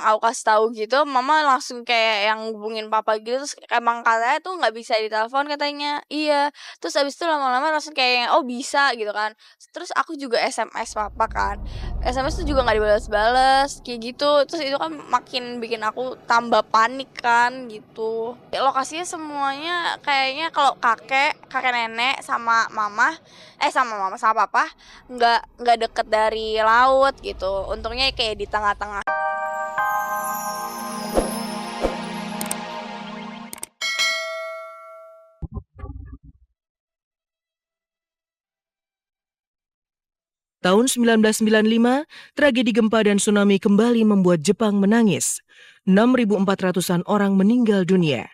aku kasih tahu gitu, mama langsung kayak yang hubungin papa gitu, terus emang katanya tuh nggak bisa ditelepon katanya. Iya, terus abis itu lama-lama langsung kayak, "Oh bisa," gitu kan. Terus aku juga SMS papa kan, SMS tuh juga nggak dibales-bales, kayak gitu. Terus itu kan makin bikin aku tambah panik kan, gitu. Lokasinya semuanya kayaknya kalau kakek nenek sama mama sama papa nggak deket dari laut gitu. Untungnya kayak di tengah-tengah. Tahun 1995, tragedi gempa dan tsunami kembali membuat Jepang menangis. 6.400-an orang meninggal dunia.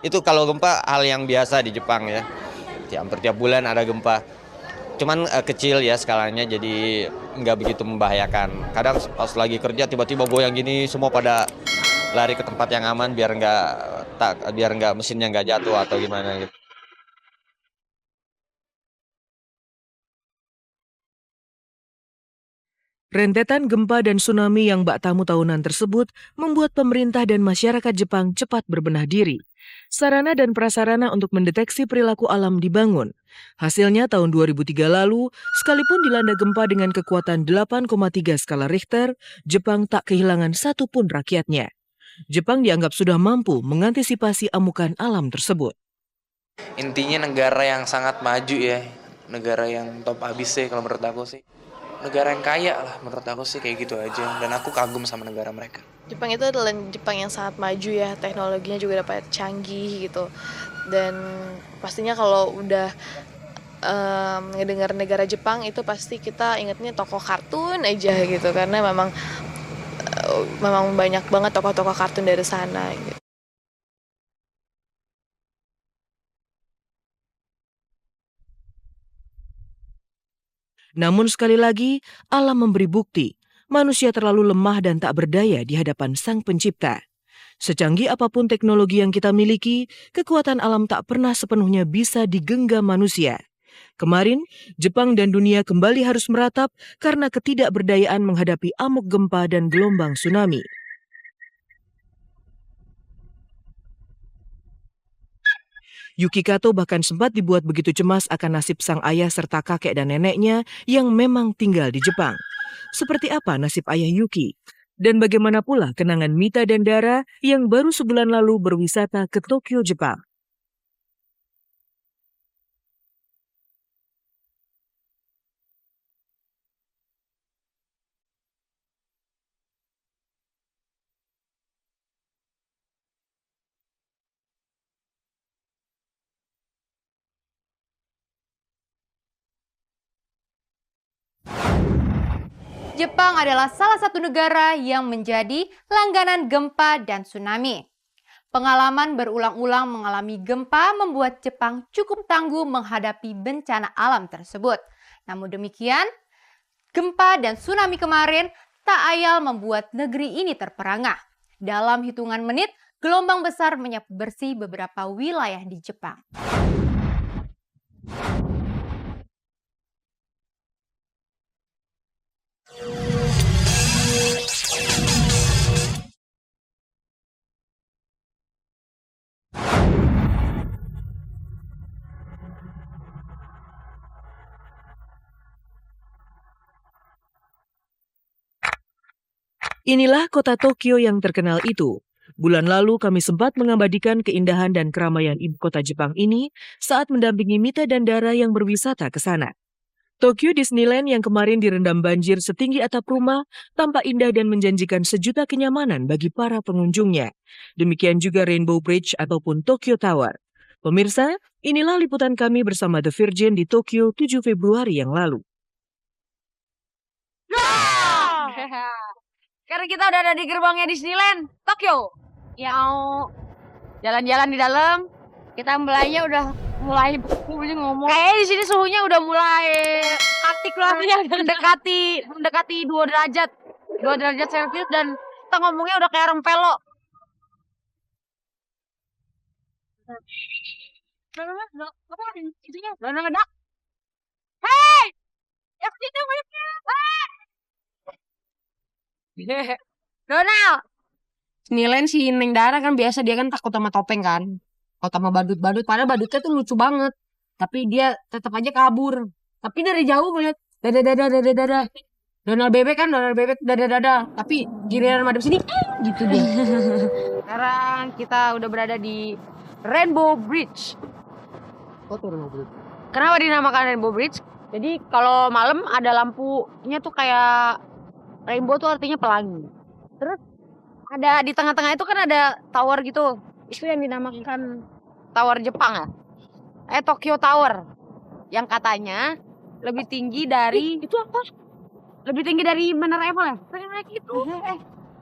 Itu kalau gempa hal yang biasa di Jepang ya. Hampir tiap bulan ada gempa. Cuman kecil ya skalanya, jadi nggak begitu membahayakan. Kadang pas lagi kerja tiba-tiba goyang gini, semua pada lari ke tempat yang aman biar nggak mesinnya nggak jatuh atau gimana gitu. Rentetan gempa dan tsunami yang bak tamu tahunan tersebut membuat pemerintah dan masyarakat Jepang cepat berbenah diri. Sarana dan prasarana untuk mendeteksi perilaku alam dibangun. Hasilnya tahun 2003 lalu, sekalipun dilanda gempa dengan kekuatan 8,3 skala Richter, Jepang tak kehilangan satupun rakyatnya. Jepang dianggap sudah mampu mengantisipasi amukan alam tersebut. Intinya negara yang sangat maju ya, negara yang top abis sih kalau menurut aku sih. Negara yang kaya lah menurut aku sih, kayak gitu aja, dan aku kagum sama negara mereka. Jepang itu adalah Jepang yang sangat maju ya, teknologinya juga dapat canggih gitu. Dan pastinya kalau udah ngedengar negara Jepang itu pasti kita ingetnya tokoh kartun aja gitu, karena memang banyak banget tokoh-tokoh kartun dari sana gitu. Namun sekali lagi, alam memberi bukti, manusia terlalu lemah dan tak berdaya di hadapan Sang Pencipta. Secanggih apapun teknologi yang kita miliki, kekuatan alam tak pernah sepenuhnya bisa digenggam manusia. Kemarin, Jepang dan dunia kembali harus meratap karena ketidakberdayaan menghadapi amuk gempa dan gelombang tsunami. Yuki Kato bahkan sempat dibuat begitu cemas akan nasib sang ayah serta kakek dan neneknya yang memang tinggal di Jepang. Seperti apa nasib ayah Yuki? Dan bagaimana pula kenangan Mita dan Dara yang baru sebulan lalu berwisata ke Tokyo, Jepang? Jepang adalah salah satu negara yang menjadi langganan gempa dan tsunami. Pengalaman berulang-ulang mengalami gempa membuat Jepang cukup tangguh menghadapi bencana alam tersebut. Namun demikian, gempa dan tsunami kemarin tak ayal membuat negeri ini terperangah. Dalam hitungan menit, gelombang besar menyapu bersih beberapa wilayah di Jepang. Inilah kota Tokyo yang terkenal itu. Bulan lalu kami sempat mengabadikan keindahan dan keramaian ibu kota Jepang ini saat mendampingi Mita dan Dara yang berwisata ke sana. Tokyo Disneyland yang kemarin direndam banjir setinggi atap rumah tampak indah dan menjanjikan sejuta kenyamanan bagi para pengunjungnya. Demikian juga Rainbow Bridge ataupun Tokyo Tower. Pemirsa, inilah liputan kami bersama The Virgin di Tokyo 7 Februari yang lalu. Karena kita udah ada di gerbangnya Disneyland Tokyo. Mau jalan-jalan di dalam, kita mulainya udah mulai ngomong. Kayaknya di sini suhunya udah mulai mendekati 2 derajat. 2 derajat Celcius dan kita ngomongnya udah kayak orang pelo. Dona ngedak. Hei! Yang situ banyak. Donald. Disneyland si Neng Dara kan biasa dia kan takut sama topeng kan. Takut sama badut-badut. Padahal badutnya tuh lucu banget. Tapi dia tetap aja kabur. Tapi dari jauh ngeliat dada. Donald bebek dada. Tapi giliran madep sini gitu dia. Sekarang kita udah berada di Rainbow Bridge. Kenapa dinamakan Rainbow Bridge? Jadi kalau malam ada lampunya tuh kayak rainbow tuh artinya pelangi. Terus ada di tengah-tengah itu kan ada tower gitu. Itu yang dinamakan Tower Jepang ya. Tokyo Tower. Yang katanya lebih tinggi dari itu apa? Lebih tinggi dari Menara Eiffel ya? Pengen naik itu.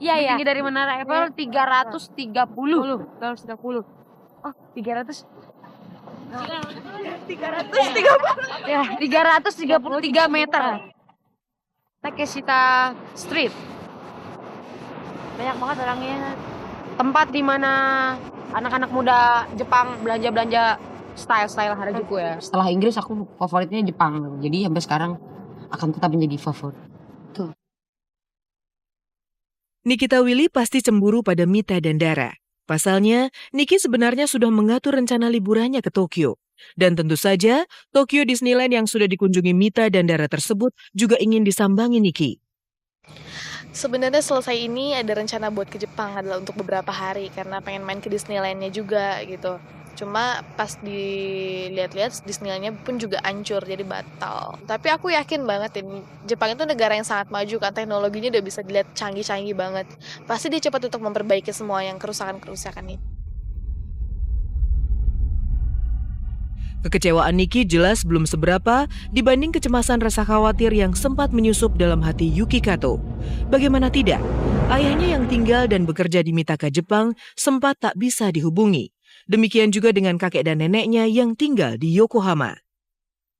Iya. Tinggi dari Menara Eiffel 330. 330. Oh, 300. 330. Ya, 333 meter. Takeshita Street. Banyak banget orangnya. Tempat di mana anak-anak muda Jepang belanja-belanja style Harajuku ya. Setelah Inggris aku favoritnya Jepang. Jadi sampai sekarang akan tetap menjadi favorit. Nikita Willy pasti cemburu pada Mita dan Dara. Pasalnya, Niki sebenarnya sudah mengatur rencana liburannya ke Tokyo. Dan tentu saja, Tokyo Disneyland yang sudah dikunjungi Mita dan Dara tersebut juga ingin disambangi Niki. Sebenarnya selesai ini ada rencana buat ke Jepang adalah untuk beberapa hari karena pengen main ke Disneyland-nya juga gitu. Cuma pas dilihat-lihat Disneyland-nya pun juga hancur jadi batal. Tapi aku yakin banget ini Jepang itu negara yang sangat maju kan, teknologinya udah bisa dilihat canggih-canggih banget. Pasti dia cepat untuk memperbaiki semua yang kerusakan-kerusakan ini. Kekecewaan Niki jelas belum seberapa dibanding kecemasan rasa khawatir yang sempat menyusup dalam hati Yuki Kato. Bagaimana tidak, ayahnya yang tinggal dan bekerja di Mitaka, Jepang sempat tak bisa dihubungi. Demikian juga dengan kakek dan neneknya yang tinggal di Yokohama.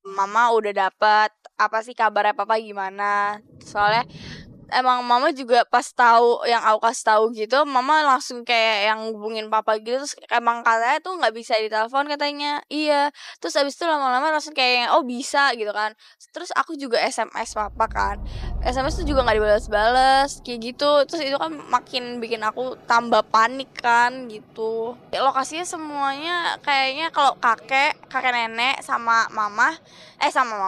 Mama udah dapet apa sih kabarnya papa gimana? Soalnya emang mama juga pas tahu yang aku kasih tahu gitu, mama langsung kayak yang hubungin papa gitu, terus emang katanya tuh nggak bisa ditelepon katanya. Iya. Terus abis itu lama-lama langsung kayak oh bisa gitu kan. Terus aku juga SMS papa kan. SMS tuh juga nggak dibalas-balas kayak gitu. Terus itu kan makin bikin aku tambah panik kan gitu. Lokasinya semuanya kayaknya kalau kakek nenek sama mama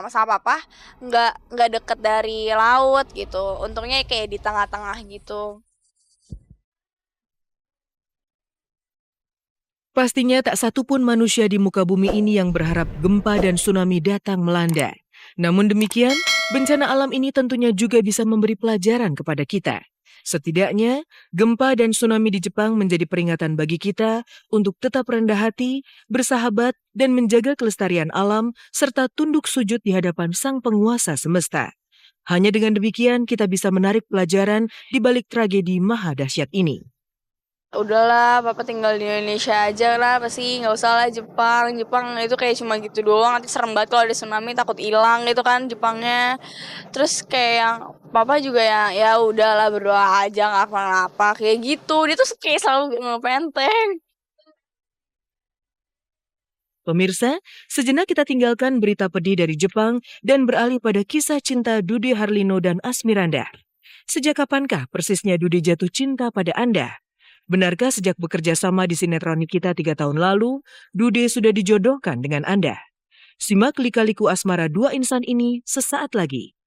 sama papa nggak deket dari laut gitu. Untungnya kayak di tengah-tengah gitu. Pastinya tak satu pun manusia di muka bumi ini yang berharap gempa dan tsunami datang melanda. Namun demikian, bencana alam ini tentunya juga bisa memberi pelajaran kepada kita. Setidaknya, gempa dan tsunami di Jepang menjadi peringatan bagi kita untuk tetap rendah hati, bersahabat, dan menjaga kelestarian alam, serta tunduk sujud di hadapan Sang Penguasa Semesta. Hanya dengan demikian kita bisa menarik pelajaran di balik tragedi maha dahsyat ini. Udahlah, papa tinggal di Indonesia aja lah, pasti nggak usah lah Jepang itu kayak cuma gitu doang, nanti serem banget kalau ada tsunami, takut hilang gitu kan Jepangnya. Terus kayak yang papa juga ya udahlah berdoa aja nggak apa-apa kayak gitu, dia tuh kayak selalu ngepenteng. Pemirsa, sejenak kita tinggalkan berita pedih dari Jepang dan beralih pada kisah cinta Dude Harlino dan Asmiranda. Sejak kapankah persisnya Dude jatuh cinta pada Anda? Benarkah sejak bekerja sama di sinetron Nikita 3 tahun lalu, Dude sudah dijodohkan dengan Anda? Simak lika-liku asmara dua insan ini sesaat lagi.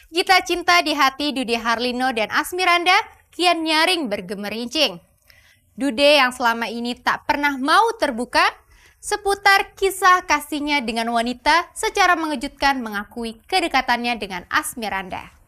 Gita cinta di hati Dude Harlino dan Asmiranda kian nyaring bergemerincing. Dude yang selama ini tak pernah mau terbuka seputar kisah kasihnya dengan wanita secara mengejutkan mengakui kedekatannya dengan Asmiranda.